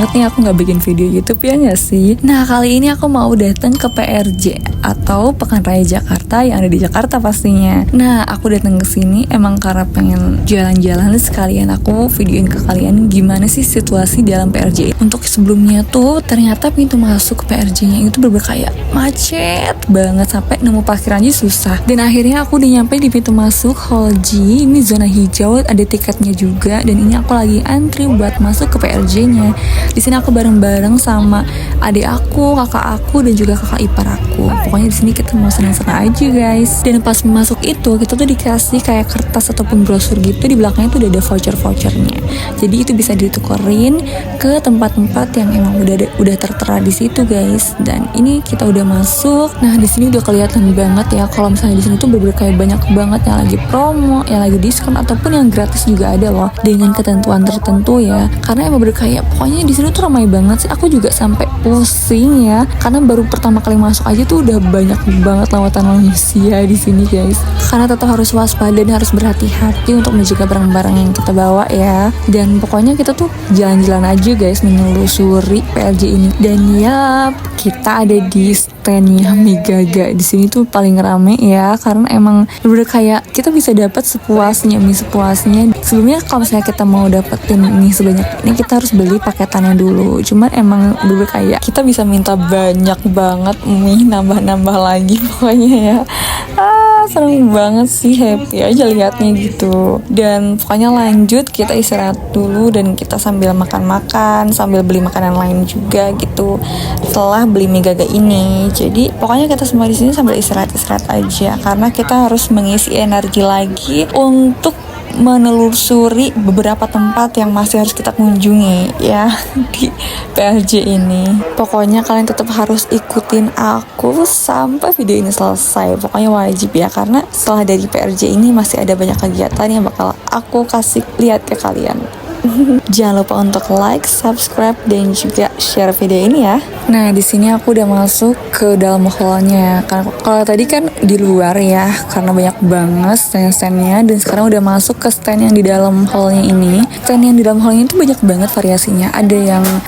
banget nih aku nggak bikin video YouTube ya nggak sih? Nah kali ini aku mau datang ke PRJ atau Pekan Raya Jakarta yang ada di Jakarta pastinya. Nah aku datang ke sini emang karena pengen jalan-jalan sekalian aku videoin ke kalian gimana sih situasi dalam PRJ. Untuk sebelumnya tuh ternyata pintu masuk ke PRJ-nya itu bener-bener kayak macet banget sampai nemu parkiran aja susah. Dan akhirnya aku udah nyampe di pintu masuk Hall G. Ini zona hijau, ada tiketnya juga. Dan ini aku lagi antri buat masuk ke PRJ-nya. Di sini aku bareng-bareng sama adik aku, kakak aku, dan juga kakak ipar aku. Pokoknya di sini kita mau senang-senang aja guys. Dan pas masuk itu kita tuh dikasih kayak kertas ataupun brosur gitu, di belakangnya tuh udah ada voucher-vouchernya. Jadi itu bisa ditukerin ke tempat-tempat yang emang udah tertera di situ guys. Dan ini kita udah masuk. Nah di sini udah kelihatan banget ya kalau misalnya di sini tuh bener-bener kayak banyak banget yang lagi promo, yang lagi diskon ataupun yang gratis juga ada loh dengan ketentuan tertentu ya. Karena emang bener kayak pokoknya di sini tuh ramai banget sih. Aku juga sampai pusing ya karena baru pertama kali masuk aja tuh udah banyak banget lawatan manusia di sini guys. Karena tetap harus waspada dan harus berhati-hati untuk menjaga barang-barang yang kita bawa ya. Dan pokoknya kita tuh jalan-jalan aja guys menelusuri PRJ ini. Dan ya kita ada di standnya Megaga. Di sini tuh paling rame ya karena emang bener kayak kita bisa dapat sepuasnya, mie sepuasnya. Sebelumnya kalau misalnya kita mau dapetin mie sebanyak ini kita harus beli paketannya dulu. Cuman emang bener kayak kita bisa minta banyak banget mie, nambah-nambah lagi pokoknya ya. Seneng banget sih, happy aja liatnya gitu. Dan pokoknya lanjut kita istirahat dulu dan kita sambil makan-makan, sambil beli makanan lain juga gitu setelah beli mie gaga ini. Jadi pokoknya kita semua di sini sambil istirahat-istirahat aja karena kita harus mengisi energi lagi untuk menelusuri beberapa tempat yang masih harus kita kunjungi ya di PRJ ini. Pokoknya kalian tetap harus ikutin aku sampai video ini selesai. Pokoknya wajib ya karena setelah dari PRJ ini masih ada banyak kegiatan yang bakal aku kasih lihat ke kalian. Jangan lupa untuk like, subscribe, dan juga share video ini ya. Nah, di sini aku udah masuk ke dalam hallnya. Karena kalau tadi kan di luar ya, karena banyak banget stand-standnya. Dan sekarang udah masuk ke stand yang di dalam hallnya ini. Stand yang di dalam hallnya itu banyak banget variasinya.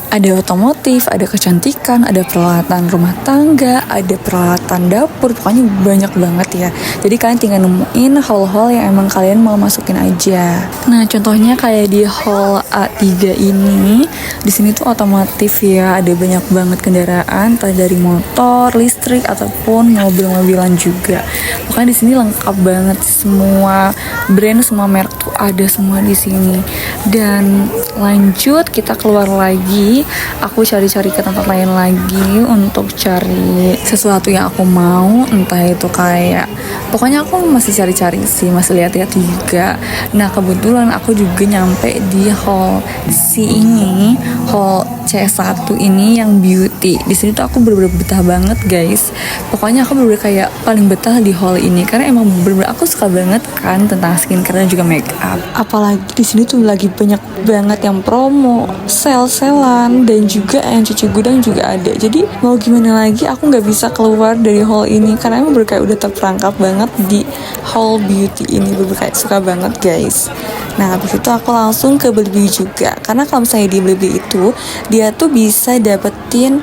Ada otomotif, ada kecantikan, ada peralatan rumah tangga, ada peralatan dapur. Pokoknya banyak banget ya. Jadi kalian tinggal nemuin hall-hall yang emang kalian mau masukin aja. Nah, contohnya kayak di hall A3 ini, di sini tuh otomotif ya, ada banyak banget kendaraan, entah dari motor, listrik ataupun mobil-mobilan juga. Pokoknya di sini lengkap banget semua brand, semua merek tuh ada semua di sini. Dan lanjut kita keluar lagi, aku cari-cari ke tempat lain lagi untuk cari sesuatu yang aku mau, entah itu kayak pokoknya aku masih cari-cari sih, masih lihat-lihat juga. Nah kebetulan aku juga nyampe di hall C ini, hall C1 ini yang beauty. Di sini tuh aku bener-bener betah banget guys. Pokoknya aku bener-bener kayak paling betah di hall ini karena emang bener-bener aku suka banget kan tentang skincare dan juga make up. Apalagi di sini tuh lagi banyak banget yang promo, sale-salean, dan juga yang cuci gudang juga ada. Jadi mau gimana lagi aku nggak bisa keluar dari hall ini karena emang bener kayak udah terperangkap banget di hall beauty ini. Bener kayak suka banget guys. Nah habis itu aku langsung ke Blibli juga karena kalau misalnya di Blibli itu dia tuh bisa dapetin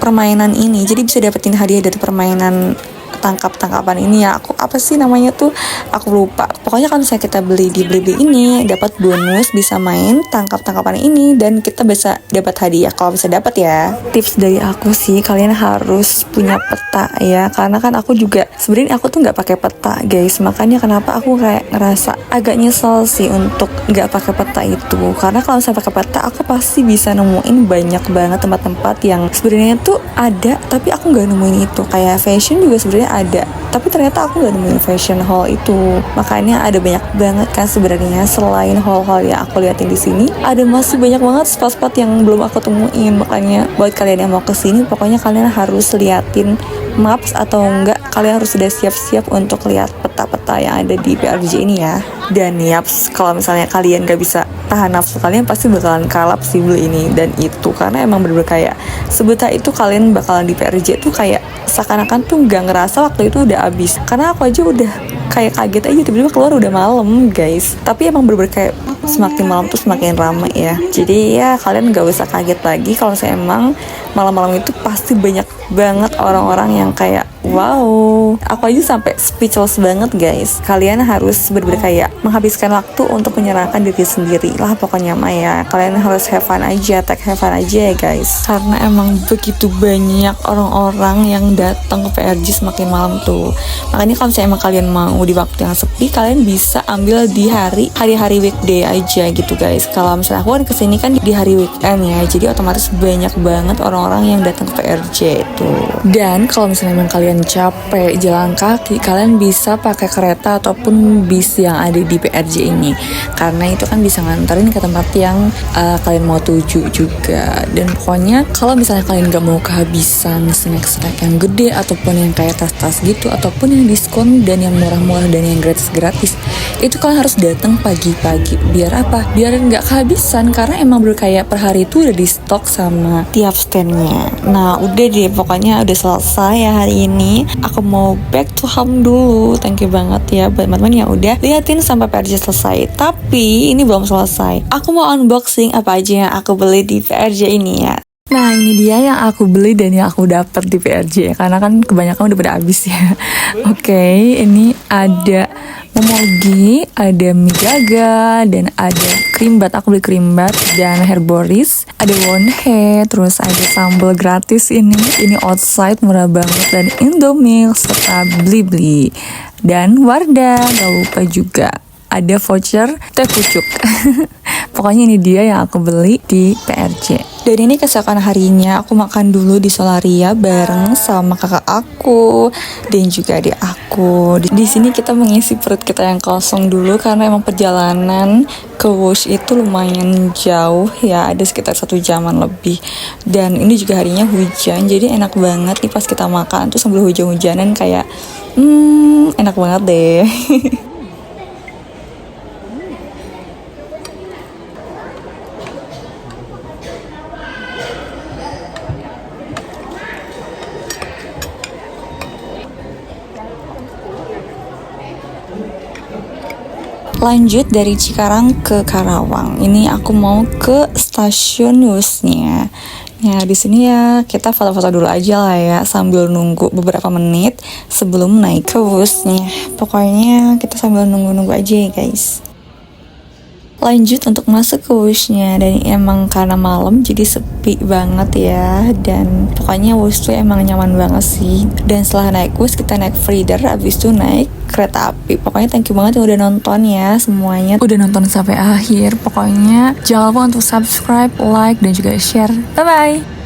permainan ini. Jadi bisa dapetin hadiah dari permainan tangkap-tangkapan ini ya. Aku apa sih namanya tuh aku lupa. Pokoknya kalau misalnya kita beli di Blibli ini dapat bonus, bisa main tangkap-tangkapan ini dan kita bisa dapat hadiah kalau bisa dapat ya. Tips dari aku sih kalian harus punya peta ya karena kan aku juga sebenarnya aku tuh nggak pakai peta guys. Makanya kenapa aku kayak ngerasa agak nyesel sih untuk nggak pakai peta itu karena kalau misalnya pakai peta aku pasti bisa nemuin banyak banget tempat-tempat yang sebenarnya tuh ada tapi aku nggak nemuin itu. Kayak fashion juga sebenarnya ada tapi ternyata aku gak nemuin fashion hall itu. Makanya ada banyak banget kan sebenarnya selain hall-hall yang aku liatin di sini, ada masih banyak banget spot-spot yang belum aku temuin. Makanya buat kalian yang mau kesini pokoknya kalian harus liatin maps atau enggak kalian harus sudah siap-siap untuk lihat peta-peta yang ada di PRJ ini ya. Dan yaps, kalau misalnya kalian gak bisa tahan nafsu kalian pasti bakalan kalap sih beli ini dan itu karena emang bener-bener kayak sebetah itu kalian bakalan di PRJ tuh kayak seakan-akan tuh gak ngerasa waktu itu udah habis karena aku aja udah kayak kaget aja tiba-tiba keluar udah malam guys. Tapi emang bener-bener kayak semakin malam tuh semakin ramai ya. Jadi ya kalian gak usah kaget lagi kalau saya emang malam-malam itu pasti banyak banget orang-orang yang kayak wow. Aku aja sampai speechless banget guys. Kalian harus bener-bener kayak menghabiskan waktu untuk menyerahkan diri sendiri lah pokoknya mah ya. Kalian harus have fun aja, have fun aja ya guys. Karena emang begitu banyak orang-orang yang datang ke PRJ semakin malam tuh. Makanya kalau misalnya emang kalian mau di waktu yang sepi, kalian bisa ambil di hari-hari weekday aja gitu guys. Kalau misalnya aku kan kesini kan di hari weekend ya, jadi otomatis banyak banget orang-orang yang datang ke PRJ itu. Dan kalau misalnya emang kalian capek jalan kaki, kalian bisa pakai kereta ataupun bis yang ada di PRJ ini, karena itu kan bisa nganterin ke tempat yang kalian mau tuju juga. Dan pokoknya kalau misalnya kalian gak mau kehabisan snack-snack yang gede ataupun yang kayak tas-tas gitu, ataupun yang diskon dan yang murah-murah dan yang gratis-gratis, itu kalian harus datang pagi-pagi. Biar apa? Biar nggak kehabisan, karena emang bener kayak per hari itu udah di stok sama tiap standnya. Nah udah deh, pokoknya udah selesai ya hari ini. Aku mau back to home dulu. Thank you banget ya buat teman-teman yang udah liatin sampai PRJ selesai. Tapi ini belum selesai. Aku mau unboxing apa aja yang aku beli di PRJ ini ya. Nah ini dia yang aku beli dan yang aku dapet di PRJ ya, karena kan kebanyakan udah pada habis ya. Oke, ini ada Momogi, ada mie gaga, dan ada cream bat. Aku beli cream bat dan Herboris. Ada Wonhe, terus ada sambal gratis ini outside murah banget, dan Indomie serta Blibli dan Wardah. Gak lupa juga ada voucher teh pucuk. Pokoknya ini dia yang aku beli di PRJ. Dan ini keesokan harinya aku makan dulu di Solaria bareng sama kakak aku dan juga adik aku. Di sini kita mengisi perut kita yang kosong dulu, karena emang perjalanan ke Wush itu lumayan jauh ya, ada sekitar 1 jaman lebih. Dan ini juga harinya hujan, jadi enak banget nih pas kita makan tuh sambil hujan-hujanan kayak enak banget deh. Lanjut dari Cikarang ke Karawang. Ini aku mau ke stasiun Wushnya. Ya di sini ya kita foto-foto dulu aja lah ya, sambil nunggu beberapa menit sebelum naik ke Wushnya. Pokoknya kita sambil nunggu-nunggu aja ya guys. Lanjut untuk masuk ke Wushnya, dan emang karena malam jadi sepi banget ya. Dan pokoknya Wush tuh emang nyaman banget sih. Dan setelah naik Wush kita naik feeder, abis itu naik kereta api. Pokoknya thank you banget yang udah nonton ya semuanya, udah nonton sampai akhir. Pokoknya jangan lupa untuk subscribe, like, dan juga share. Bye bye.